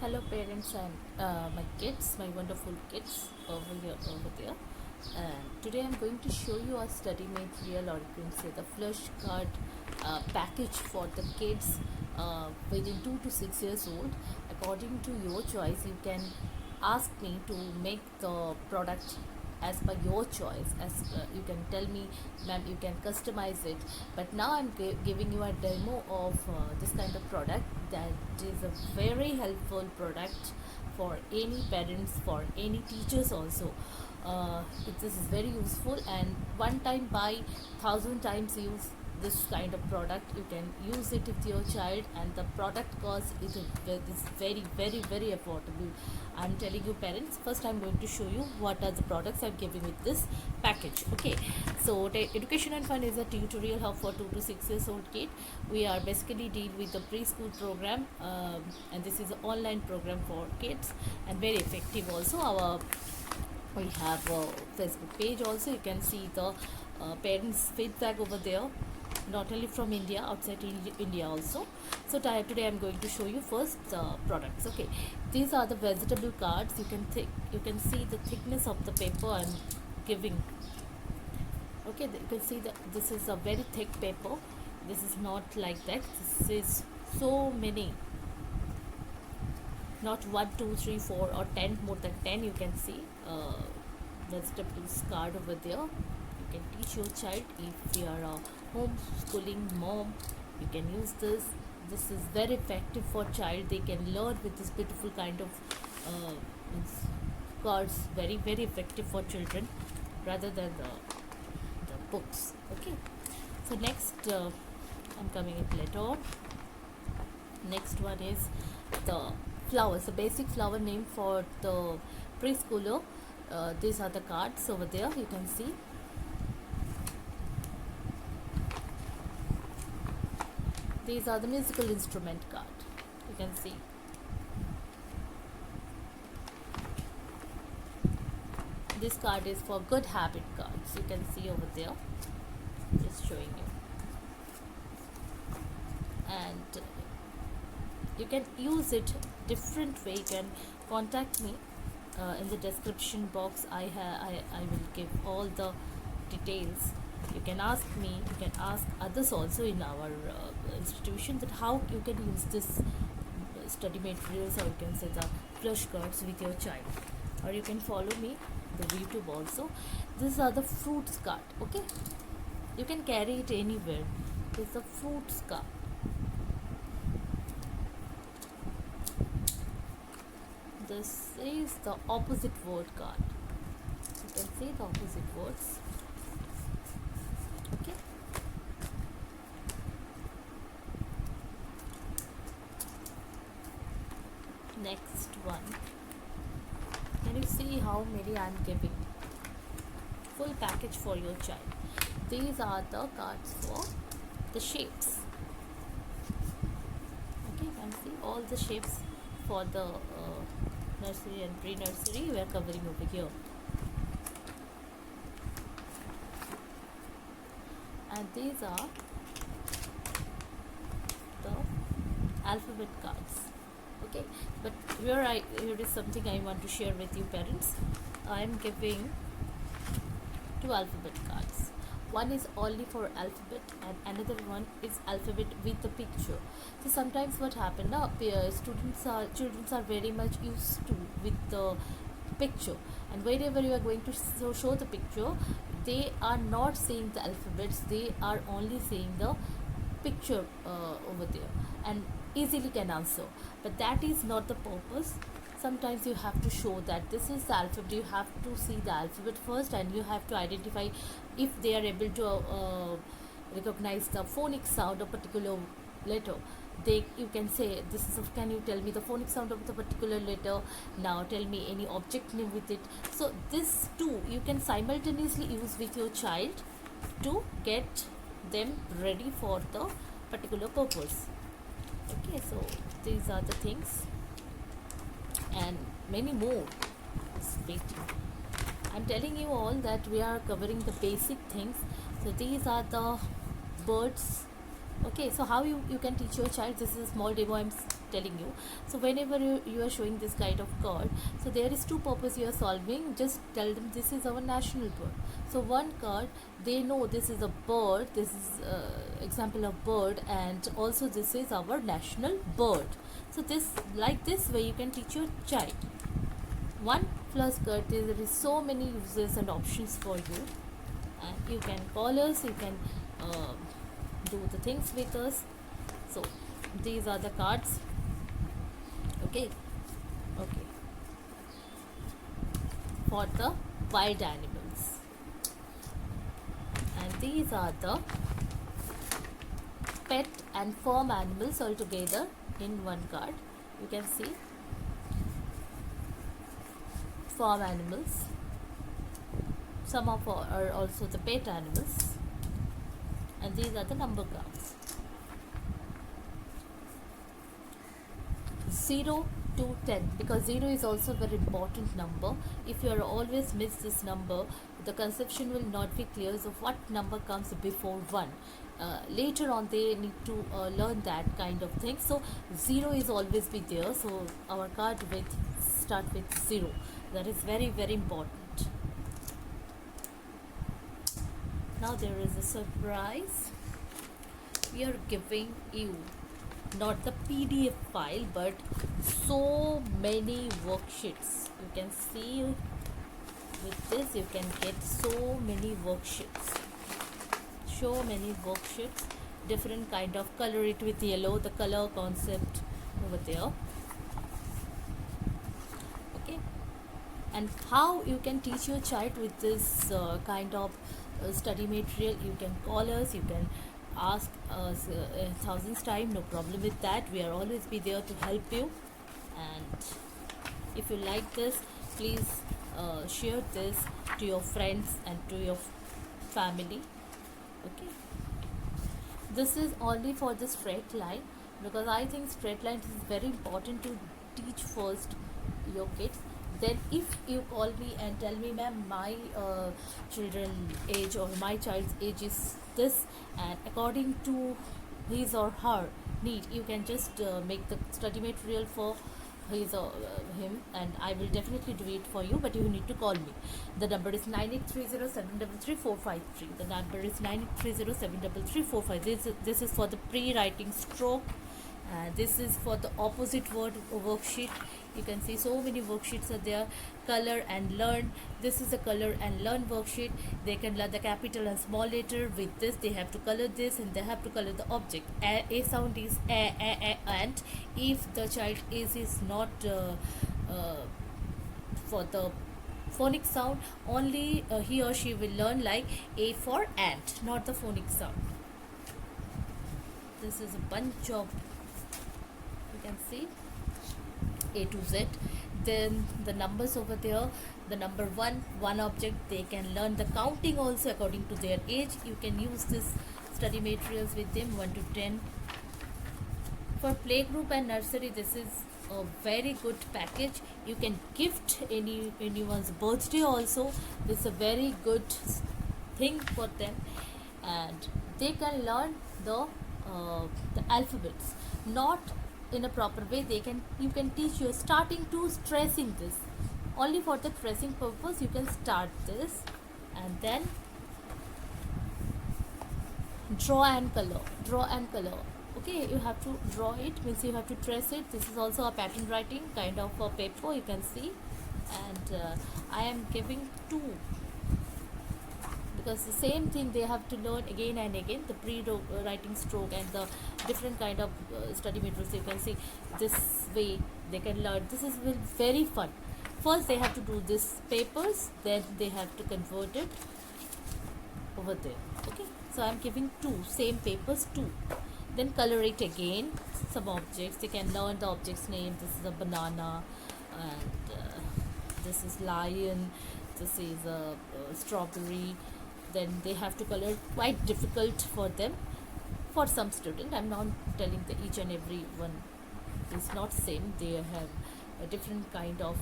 Hello, parents and my kids, my wonderful kids over here, over there. And today I'm going to show you a study material, or you can say the flashcard package for the kids within 2 to 6 years old. According to your choice, you can ask me to make the product as per your choice. As you can tell me, ma'am, you can customize it. But now I'm giving you a demo of this kind of product that is a very helpful product for any parents, for any teachers also. This is very useful, and one time buy, thousand times use this kind of product. You can use it with your child, and the product cost is very affordable. I'm telling you, parents, first I'm going to show you what are the products I'm giving with this package. Okay, so education and fun is a tutorial hub for 2 to 6 years old kid. We are basically deal with the preschool program, and this is an online program for kids and very effective also. We have a Facebook page also. You can see the parents feedback over there, not only from India, outside India also. So today I'm going to show you first the products. Okay, these are the vegetable cards. You can see the thickness of the paper I'm giving. Okay, you can see that this is a very thick paper. This is not like that. This is so many, not 1 2 3 4 or 10, more than 10. You can see vegetables card over there. You can teach your child. If you are a homeschooling mom, you can use this is very effective for child. They can learn with this beautiful kind of cards. Very effective for children rather than the books. Okay, so next I'm coming it later on. Next one is the flowers, the basic flower name for the preschooler. These are the cards over there. You can see these are the musical instrument card. You can see this card is for good habit cards. You can see over there, just showing you. And you can use it different way. You can contact me in the description box. I will give all the details. You can ask me, you can ask others also in our institution that how you can use this study materials, or you can say the flashcards with your child, or you can follow me the YouTube also. These are the fruits card. Okay, you can carry it anywhere. It's a fruits card. This is the opposite word card. You can see the opposite words. Okay, next one. Can you see how many I'm giving? Full package for your child. These are the cards for the shapes. Okay, you can see all the shapes for the nursery and pre-nursery we are covering over here. And these are the alphabet cards. Okay, but here is something I want to share with you, parents. I am giving 2 alphabet cards. One is only for alphabet, and another one is alphabet with the picture. So sometimes what happen now, children are very much used to with the picture, and wherever you are going to show the picture, they are not seeing the alphabets. They are only seeing the picture over there, and easily can answer. But that is not the purpose. Sometimes you have to show that this is the alphabet. You have to see the alphabet first, and you have to identify if they are able to recognize the phonic sound of particular letter. You can say, this is can you tell me the phonic sound of the particular letter? Now tell me any object name with it. So this too you can simultaneously use with your child to get them ready for the particular purpose. Okay, so these are the things and many more. I'm telling you all that we are covering the basic things. So these are the birds. Okay, so how you can teach your child. This is a small demo I'm telling you. So whenever you are showing this kind of card, so there is two purpose you are solving. Just tell them this is our national bird. So one card, they know this is a bird, this is example of bird, and also this is our national bird. So this, like this way you can teach your child. One flashcard, there is so many uses and options for you, and you can call us, you can do the things with us. So these are the cards. Okay, okay, for the wild animals, and these are the pet and farm animals all together in one card. You can see farm animals, some of are also the pet animals, and these are the number cards. 0 to 10, because 0 is also a very important number. If you are always miss this number, the conception will not be clear. So what number comes before 1? Later on they need to learn that kind of thing. So 0 is always be there. So our card with start with 0. That is very, very important. Now there is a surprise. We are giving you not the PDF file, but so many worksheets. You can see with this you can get so many worksheets. So many worksheets, different kind of color it with yellow, the color concept over there. Okay, and how you can teach your child with this kind of study material. You can call us, you can ask us thousands times, no problem with that. We are always be there to help you. And if you like this, please share this to your friends and to your family. Okay, this is only for the straight line, because I think straight line is very important to teach first your kids. Then if you call me and tell me, ma'am, my children age or my child's age is this, and according to his or her need, you can just make the study material for his or him, and I will definitely do it for you. But you need to call me. The number is 9830733453. The number is 9830733453. This is for the pre-writing stroke. This is for the opposite word worksheet. You can see so many worksheets are there. Color and learn. This is a color and learn worksheet. They can learn the capital and small letter. With this they have to color this, and they have to color the object. A sound is a, and if the child is not for the phonic sound, only he or she will learn like A for ant, not the phonic sound. This is a bunch of, you can see, A to Z. Then the numbers over there, the number one object. They can learn the counting also according to their age. You can use this study materials with them 1 to 10. For playgroup and nursery, this is a very good package. You can gift anyone's birthday also. This is a very good thing for them, and they can learn the alphabets, not in a proper way. You can teach you starting to stressing this only for the tracing purpose. You can start this, and then draw and color. Okay, you have to draw it, means you have to trace it. This is also a pattern writing kind of a paper, you can see. And I am giving 2, because the same thing they have to learn again and again, the pre-writing stroke and the different kind of study materials. You can see this way they can learn. This is very fun. First they have to do this papers, then they have to convert it over there. Okay, so I am giving 2 same papers, 2. Then color it again, some objects. They can learn the object's name. This is a banana, and this is lion, this is a strawberry. Then they have to color, quite difficult for them, for some student. I'm not telling that each and every one is not same. They have a different kind of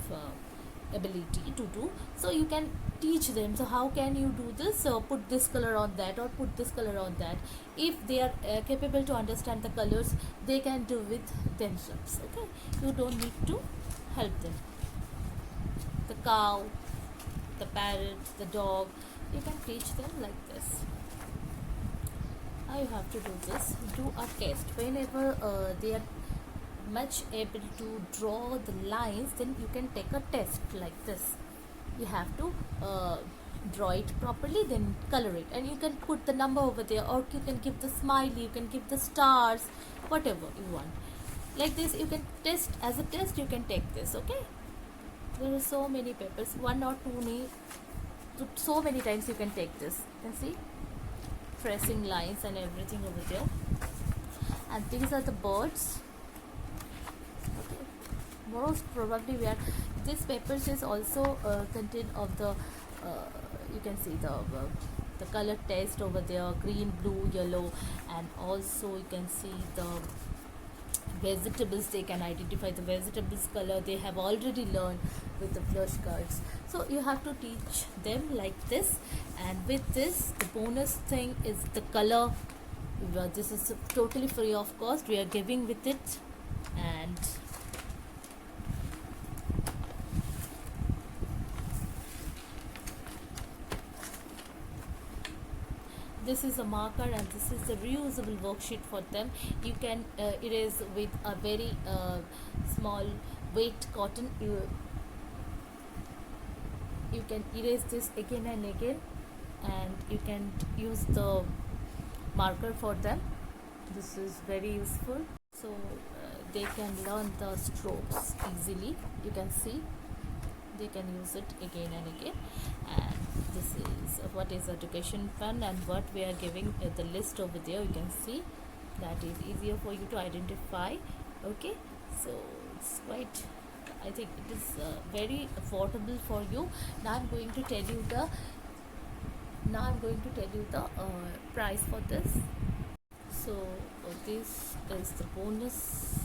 ability to do. So you can teach them, so how can you do this, so put this color on that or put this color on that. If they are capable to understand the colors, they can do with themselves. Okay, you don't need to help them. The cow, the parrot, the dog, you can teach them like this. Now you have to do this, do a test. Whenever they are much able to draw the lines, then you can take a test like this. You have to draw it properly, then color it, and you can put the number over there, or you can give the smiley, you can give the stars, whatever you want. Like this, you can test, as a test you can take this. Okay, there are so many papers, one or two, so many times you can take this. You can see tracing lines and everything over there. And these are the birds. Okay, most probably we are, this papers is also contain of the you can see the color test over there, green, blue, yellow, and also you can see the vegetables. They can identify the vegetables color, they have already learned with the flashcards. So you have to teach them like this. And with this, the bonus thing is the color. This is totally free of cost, we are giving with it. And this is a marker, and this is a reusable worksheet for them. You can erase with a very small weight cotton. You can erase this again and again, and you can use the marker for them. This is very useful. So they can learn the strokes easily. You can see they can use it again and again. And this is what is education fund, and what we are giving the list over there. You can see that is easier for you to identify. Okay, so it's quite, I think it is very affordable for you. Now I'm going to tell you the price for this. So this is the bonus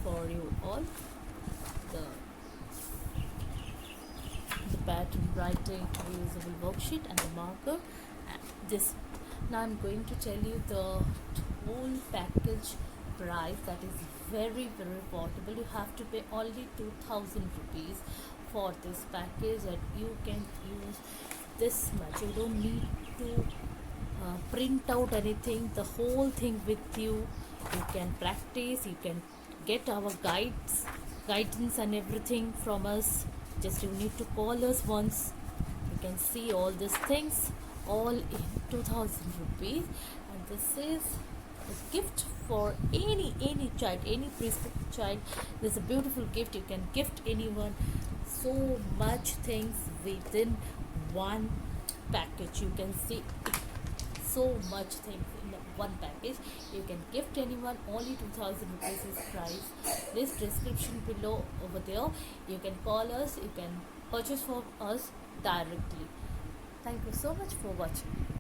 for you all, the pattern writing reusable worksheet and the marker. And this, now I'm going to tell you the whole package price. That is very affordable. You have to pay only 2000 rupees for this package, and you can use this much. You don't need to print out anything, the whole thing with you. You can practice, you can get our guidance and everything from us. Just you need to call us once. You can see all these things all in 2000 rupees. And this is a gift for any child, any preschool child. This is a beautiful gift. You can gift anyone so much things within one package. You can see so much things in one package. You can gift anyone. Only 2000 rupees is price. This description below over there, you can call us, you can purchase from us directly. Thank you so much for watching.